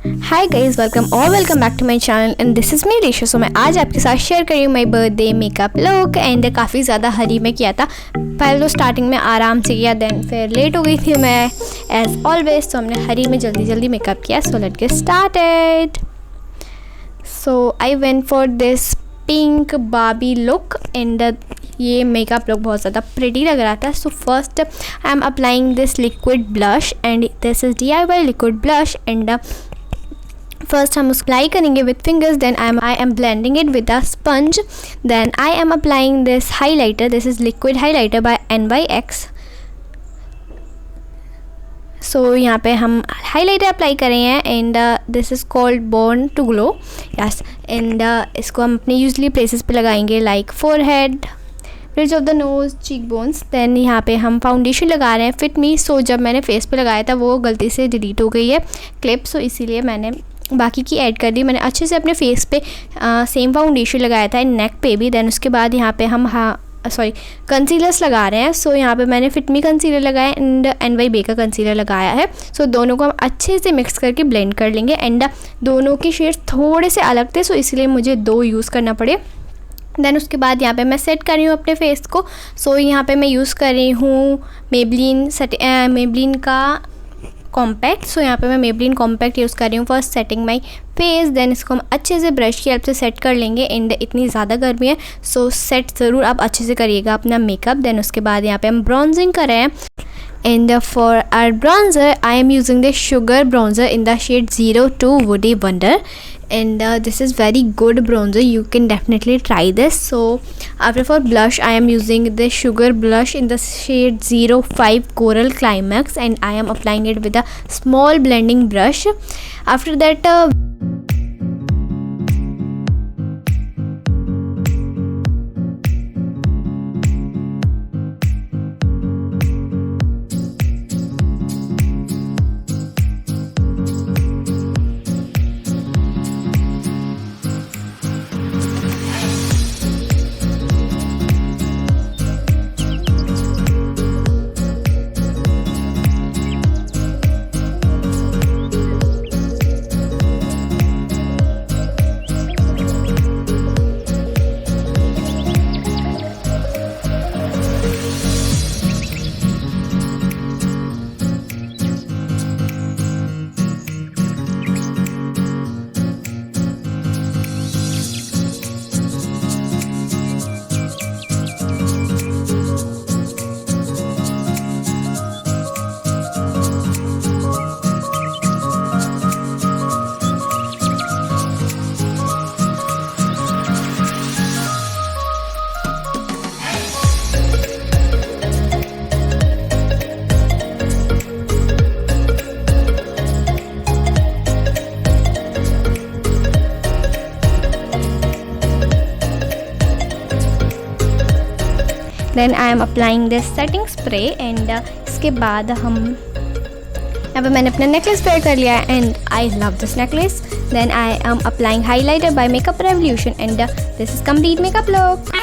Hi guys, welcome back to my channel and this is me Alishu। So मैं आज आपके साथ share कर रही हूँ my birthday makeup look and काफ़ी ज़्यादा हरी में किया था। पहले तो स्टार्टिंग में आराम से किया, देन फिर लेट हो गई थी मैं एज ऑलवेज, तो हमने हरी में जल्दी मेकअप किया। So let's get started. So I went for this pink Barbie look and ये मेकअप लुक बहुत ज़्यादा प्रिटी लग रहा था। So first I am applying this liquid blush and this is DIY liquid blush and first हम उसको apply करेंगे with fingers, then I am blending it with a sponge, then I am applying this highlighter. This is liquid highlighter by NYX. So यहाँ पे हम highlighter apply कर रहे हैं and this is called born to glow, yes. And इसको हम अपने usually places पे लगाएंगे like forehead, bridge of the nose, cheek bones. Then यहाँ पे हम फाउंडेशन लगा रहे हैं फिट मी। सो जब मैंने फेस पे लगाया था वो गलती से डिलीट हो गई है क्लिप, सो इसीलिए मैंने बाकी की ऐड कर दी। मैंने अच्छे से अपने फेस पे सेम फाउंडेशन लगाया था, नेक पे भी। दैन उसके बाद यहाँ पे हम कंसीलर्स लगा रहे हैं। सो यहाँ पे मैंने फिट मी कंसीलर लगाया एंड NYB का कंसीलर लगाया है। सो दोनों को हम अच्छे से मिक्स करके ब्लेंड कर लेंगे एंड दोनों के शेड्स थोड़े से अलग थे, सो इसलिए मुझे दो यूज़ करना पड़े। देन उसके बाद यहाँ पे मैं सेट कर रही हूँ अपने फेस को। सो यहाँ पे मैं यूज़ कर रही हूँ मेबलिन का कॉम्पैक्ट। सो यहाँ पे मैं मेबलिन कॉम्पैक्ट यूज़ कर रही हूँ first setting my face. Then इसको हम अच्छे से ब्रश की हेल्प से सेट कर लेंगे एंड इतनी ज़्यादा गर्मी है सो सेट ज़रूर आप अच्छे से करिएगा अपना मेकअप। देन उसके बाद यहाँ पे हम ब्रॉन्जिंग कर रहे हैं and for our bronzer I am using this sugar bronzer in the shade 02 Woody Wonder and this is very good bronzer, you can definitely try this. So after for blush I am using this sugar blush in the shade 05 Coral Climax and I am applying it with a small blending brush. After that then I am applying this setting spray and इसके बाद हम यहाँ पे मैंने अपना necklace where कर लिया है and I love this necklace. Then I am applying highlighter by Makeup Revolution and this is complete makeup look.